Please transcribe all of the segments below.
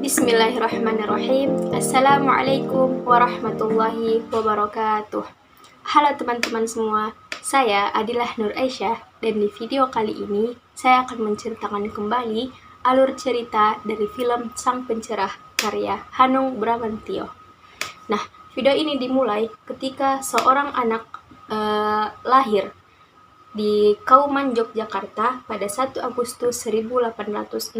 Bismillahirrahmanirrahim. Assalamualaikum warahmatullahi wabarakatuh. Halo teman-teman semua, saya Adilah Nur Aisyah dan di video kali ini saya akan menceritakan kembali alur cerita dari film Sang Pencerah karya Hanung Bramantyo. Nah, video ini dimulai ketika seorang anak lahir di Kauman, Yogyakarta pada 1 Agustus 1868.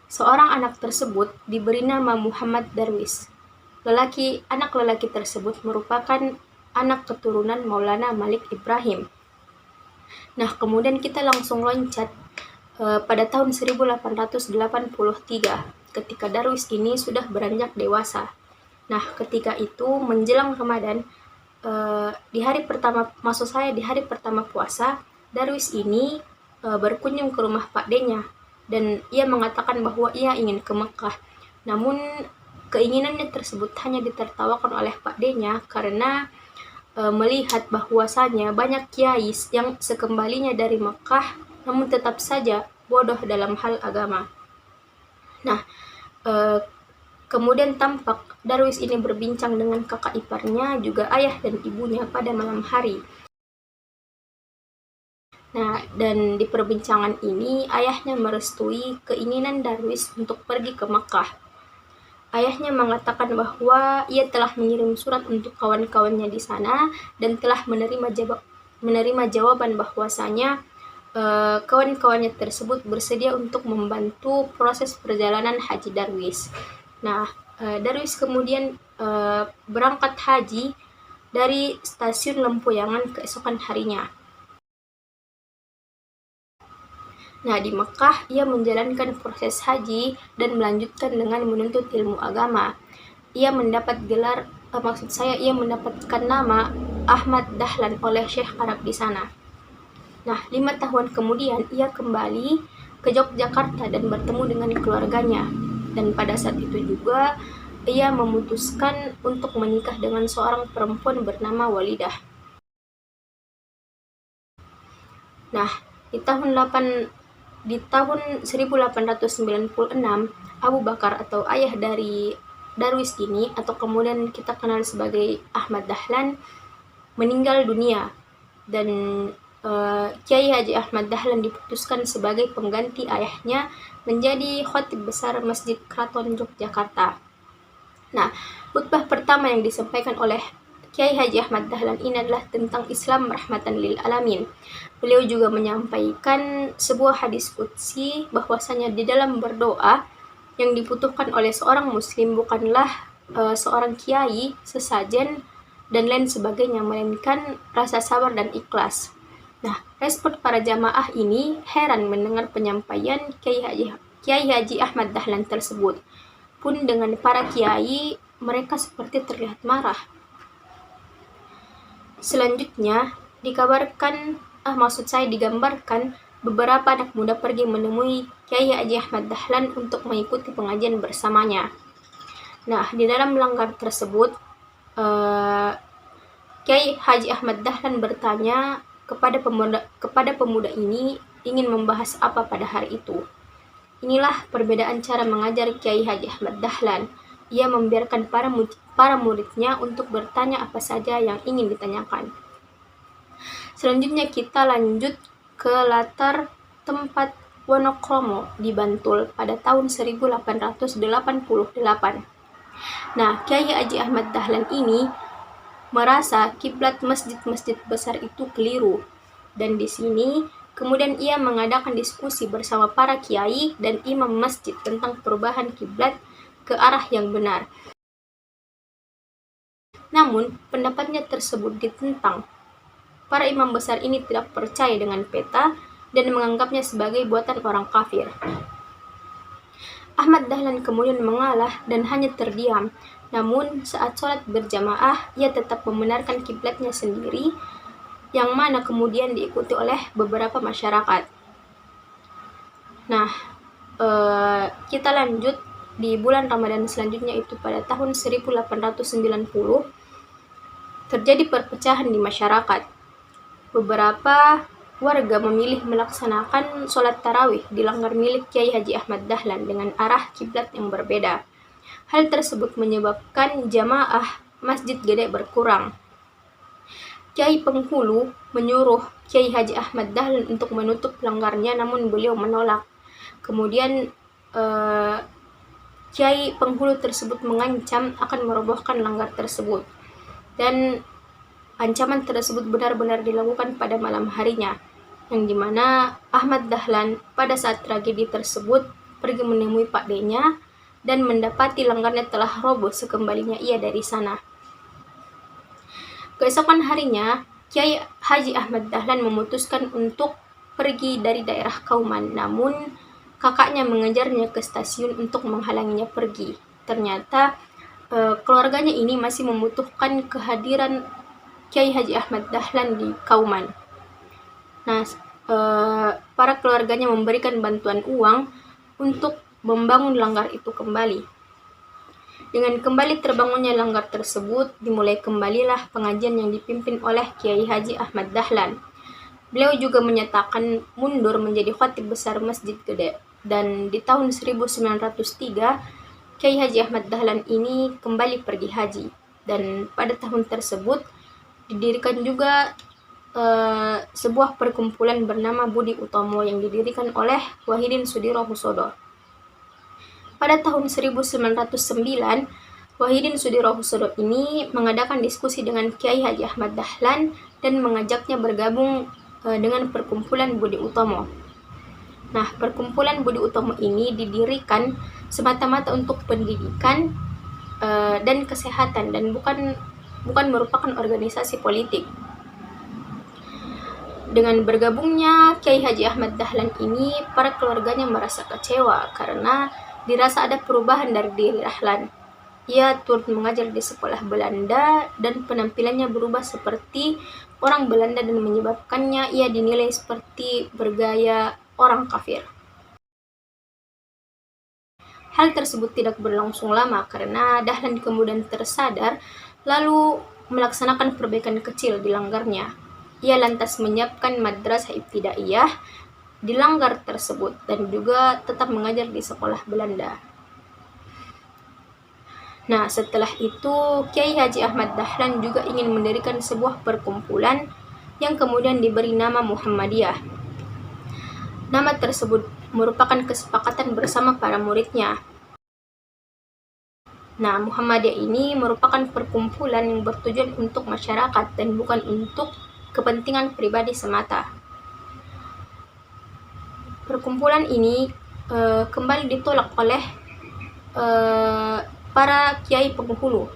Seorang anak tersebut diberi nama Muhammad Darwis. Anak lelaki tersebut merupakan anak keturunan Maulana Malik Ibrahim. Nah, kemudian kita langsung loncat pada tahun 1883 ketika Darwis ini sudah beranjak dewasa. Nah, ketika itu menjelang Ramadan, di hari pertama puasa, Darwis ini berkunjung ke rumah Pak D-nya. Dan ia mengatakan bahwa ia ingin ke Mekah. Namun keinginannya tersebut hanya ditertawakan oleh Pak D-nya karena melihat bahwasanya banyak kiai yang sekembalinya dari Mekah namun tetap saja bodoh dalam hal agama. Nah, kemudian tampak Darwis ini berbincang dengan kakak iparnya, juga ayah dan ibunya pada malam hari. Nah, dan di perbincangan ini ayahnya merestui keinginan Darwis untuk pergi ke Makkah. Ayahnya mengatakan bahwa ia telah mengirim surat untuk kawan-kawannya di sana dan telah menerima jawaban bahwasanya kawan-kawannya tersebut bersedia untuk membantu proses perjalanan haji Darwis. Nah, Darwis kemudian berangkat haji dari stasiun Lempuyangan keesokan harinya. Nah, di Mekah ia menjalankan proses haji dan melanjutkan dengan menuntut ilmu agama. Ia mendapatkan nama Ahmad Dahlan oleh Syekh Arab di sana. Nah, 5 tahun kemudian ia kembali ke Yogyakarta dan bertemu dengan keluarganya. Dan pada saat itu juga ia memutuskan untuk menikah dengan seorang perempuan bernama Walidah. Nah, di tahun 1896, Abu Bakar atau ayah dari Darwis ini, atau kemudian kita kenal sebagai Ahmad Dahlan, meninggal dunia. Dan Kiai Haji Ahmad Dahlan diputuskan sebagai pengganti ayahnya menjadi khatib besar Masjid Keraton Yogyakarta. Nah, khutbah pertama yang disampaikan oleh Kiai Haji Ahmad Dahlan ini adalah tentang Islam rahmatan lil alamin. Beliau juga menyampaikan sebuah hadis qudsi bahwasanya di dalam berdoa yang dibutuhkan oleh seorang muslim bukanlah seorang kiai, sesajen, dan lain sebagainya, melainkan rasa sabar dan ikhlas. Nah, respon para jamaah ini heran mendengar penyampaian Kiai Haji Ahmad Dahlan tersebut. Pun dengan para kiai, mereka seperti terlihat marah. Selanjutnya digambarkan beberapa anak muda pergi menemui Kiai Haji Ahmad Dahlan untuk mengikuti pengajian bersamanya. Nah, di dalam langgar tersebut Kiai Haji Ahmad Dahlan bertanya kepada pemuda ini ingin membahas apa pada hari itu. Inilah perbedaan cara mengajar Kiai Haji Ahmad Dahlan. Ia membiarkan para muridnya untuk bertanya apa saja yang ingin ditanyakan. Selanjutnya kita lanjut ke latar tempat Wonokromo di Bantul pada tahun 1888. Nah, Kiai Haji Ahmad Dahlan ini merasa kiblat masjid-masjid besar itu keliru. Dan di sini kemudian ia mengadakan diskusi bersama para kiai dan imam masjid tentang perubahan kiblat ke arah yang benar. Namun, pendapatnya tersebut ditentang. Para imam besar ini tidak percaya dengan peta dan menganggapnya sebagai buatan orang kafir. Ahmad Dahlan kemudian mengalah dan hanya terdiam. Namun, saat sholat berjamaah, ia tetap membenarkan kiblatnya sendiri, yang mana kemudian diikuti oleh beberapa masyarakat. Nah, kita lanjut di bulan Ramadan selanjutnya, itu pada tahun 1890 terjadi perpecahan di masyarakat. Beberapa warga memilih melaksanakan sholat tarawih di langgar milik Kiai Haji Ahmad Dahlan dengan arah kiblat yang berbeda. Hal tersebut menyebabkan jamaah Masjid Gede berkurang. Kiai Penghulu menyuruh Kiai Haji Ahmad Dahlan untuk menutup langgarnya, namun beliau menolak. Kemudian Kiai Penghulu tersebut mengancam akan merobohkan langgar tersebut, dan ancaman tersebut benar-benar dilakukan pada malam harinya, yang dimana Ahmad Dahlan pada saat tragedi tersebut pergi menemui Pak D-nya dan mendapati langgarnya telah roboh sekembalinya ia dari sana. Keesokan harinya, Kiai Haji Ahmad Dahlan memutuskan untuk pergi dari daerah Kauman, namun kakaknya mengejarnya ke stasiun untuk menghalanginya pergi. Ternyata keluarganya ini masih membutuhkan kehadiran Kiai Haji Ahmad Dahlan di Kauman. Nah, para keluarganya memberikan bantuan uang untuk membangun langgar itu kembali. Dengan kembali terbangunnya langgar tersebut, dimulai kembalilah pengajian yang dipimpin oleh Kiai Haji Ahmad Dahlan. Beliau juga menyatakan mundur menjadi khatib besar Masjid Gede, dan di tahun 1903 Kiai Haji Ahmad Dahlan ini kembali pergi haji, dan pada tahun tersebut didirikan juga sebuah perkumpulan bernama Budi Utomo yang didirikan oleh Wahidin Sudirohusodo. Pada tahun 1909, Wahidin Sudirohusodo ini mengadakan diskusi dengan Kiai Haji Ahmad Dahlan dan mengajaknya bergabung dengan perkumpulan Budi Utomo. Nah, perkumpulan Budi Utomo ini didirikan semata-mata untuk pendidikan dan kesehatan, dan bukan merupakan organisasi politik. Dengan bergabungnya Kiai Haji Ahmad Dahlan ini, para keluarganya merasa kecewa karena dirasa ada perubahan dari diri Dahlan. Ia turut mengajar di sekolah Belanda dan penampilannya berubah seperti orang Belanda dan menyebabkannya ia dinilai seperti bergaya orang kafir. Hal tersebut tidak berlangsung lama karena Dahlan kemudian tersadar lalu melaksanakan perbaikan kecil di langgarnya. Ia lantas menyiapkan madrasah ibtidaiyah di langgar tersebut dan juga tetap mengajar di sekolah Belanda. Nah, setelah itu Kiai Haji Ahmad Dahlan juga ingin mendirikan sebuah perkumpulan yang kemudian diberi nama Muhammadiyah. Nama tersebut merupakan kesepakatan bersama para muridnya. Nah, Muhammadiyah ini merupakan perkumpulan yang bertujuan untuk masyarakat dan bukan untuk kepentingan pribadi semata. Perkumpulan ini kembali ditolak oleh para kiai penghulu.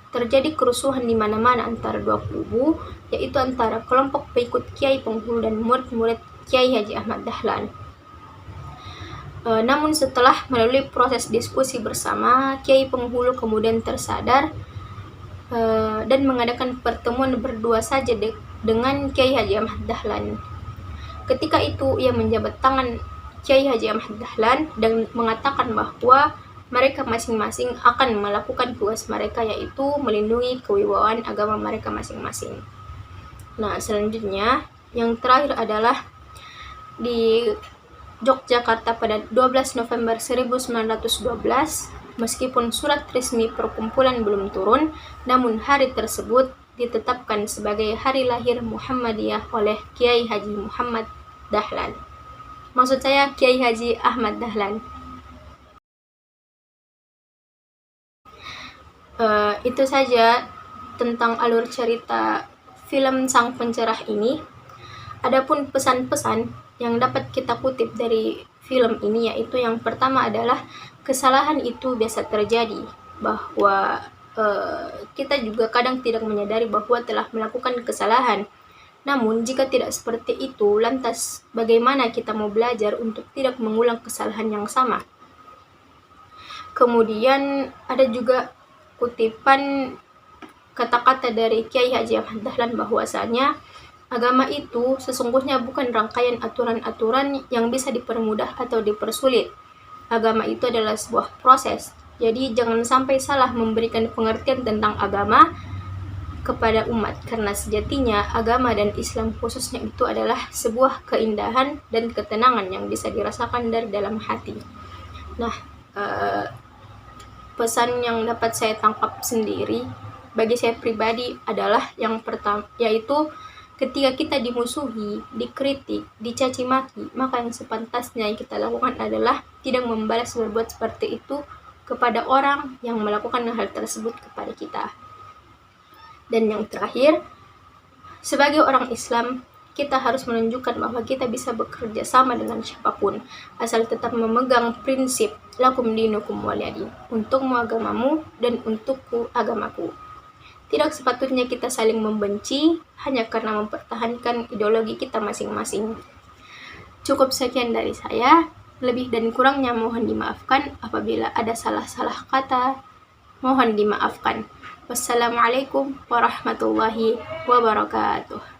Terjadi kerusuhan di mana-mana antara dua kubu, yaitu antara kelompok pengikut Kiai Penghulu dan murid-murid Kiai Haji Ahmad Dahlan. Namun setelah melalui proses diskusi bersama, Kiai Penghulu kemudian tersadar dan mengadakan pertemuan berdua saja dengan Kiai Haji Ahmad Dahlan. Ketika itu ia menjabat tangan Kiai Haji Ahmad Dahlan dan mengatakan bahwa mereka masing-masing akan melakukan tugas mereka, yaitu melindungi kewibawaan agama mereka masing-masing. Nah, selanjutnya yang terakhir adalah di Yogyakarta pada 12 November 1912, meskipun surat resmi perkumpulan belum turun, namun hari tersebut ditetapkan sebagai hari lahir Muhammadiyah oleh Kiai Haji Muhammad Dahlan. Maksud saya Kiai Haji Ahmad Dahlan. Itu saja tentang alur cerita film Sang Pencerah ini. Adapun pesan-pesan yang dapat kita kutip dari film ini, yaitu yang pertama adalah kesalahan itu biasa terjadi, bahwa kita juga kadang tidak menyadari bahwa telah melakukan kesalahan. Namun jika tidak seperti itu, lantas bagaimana kita mau belajar untuk tidak mengulang kesalahan yang sama? Kemudian ada juga kutipan kata-kata dari Kiai Haji Ahmad Dahlan bahwasanya agama itu sesungguhnya bukan rangkaian aturan-aturan yang bisa dipermudah atau dipersulit. Agama itu adalah sebuah proses. Jadi jangan sampai salah memberikan pengertian tentang agama kepada umat, karena sejatinya agama dan Islam khususnya itu adalah sebuah keindahan dan ketenangan yang bisa dirasakan dari dalam hati. Nah, pesan yang dapat saya tangkap sendiri bagi saya pribadi adalah yang pertama, yaitu ketika kita dimusuhi, dikritik, dicaci maki, maka yang sepantasnya yang kita lakukan adalah tidak membalas berbuat seperti itu kepada orang yang melakukan hal tersebut kepada kita. Dan yang terakhir, sebagai orang Islam, kita harus menunjukkan bahwa kita bisa bekerja sama dengan siapapun, asal tetap memegang prinsip lakum dinukum waliyadin, untukmu agamamu dan untukku agamaku. Tidak sepatutnya kita saling membenci hanya karena mempertahankan ideologi kita masing-masing. Cukup sekian dari saya, lebih dan kurangnya mohon dimaafkan. Apabila ada salah-salah kata, mohon dimaafkan. Wassalamualaikum warahmatullahi wabarakatuh.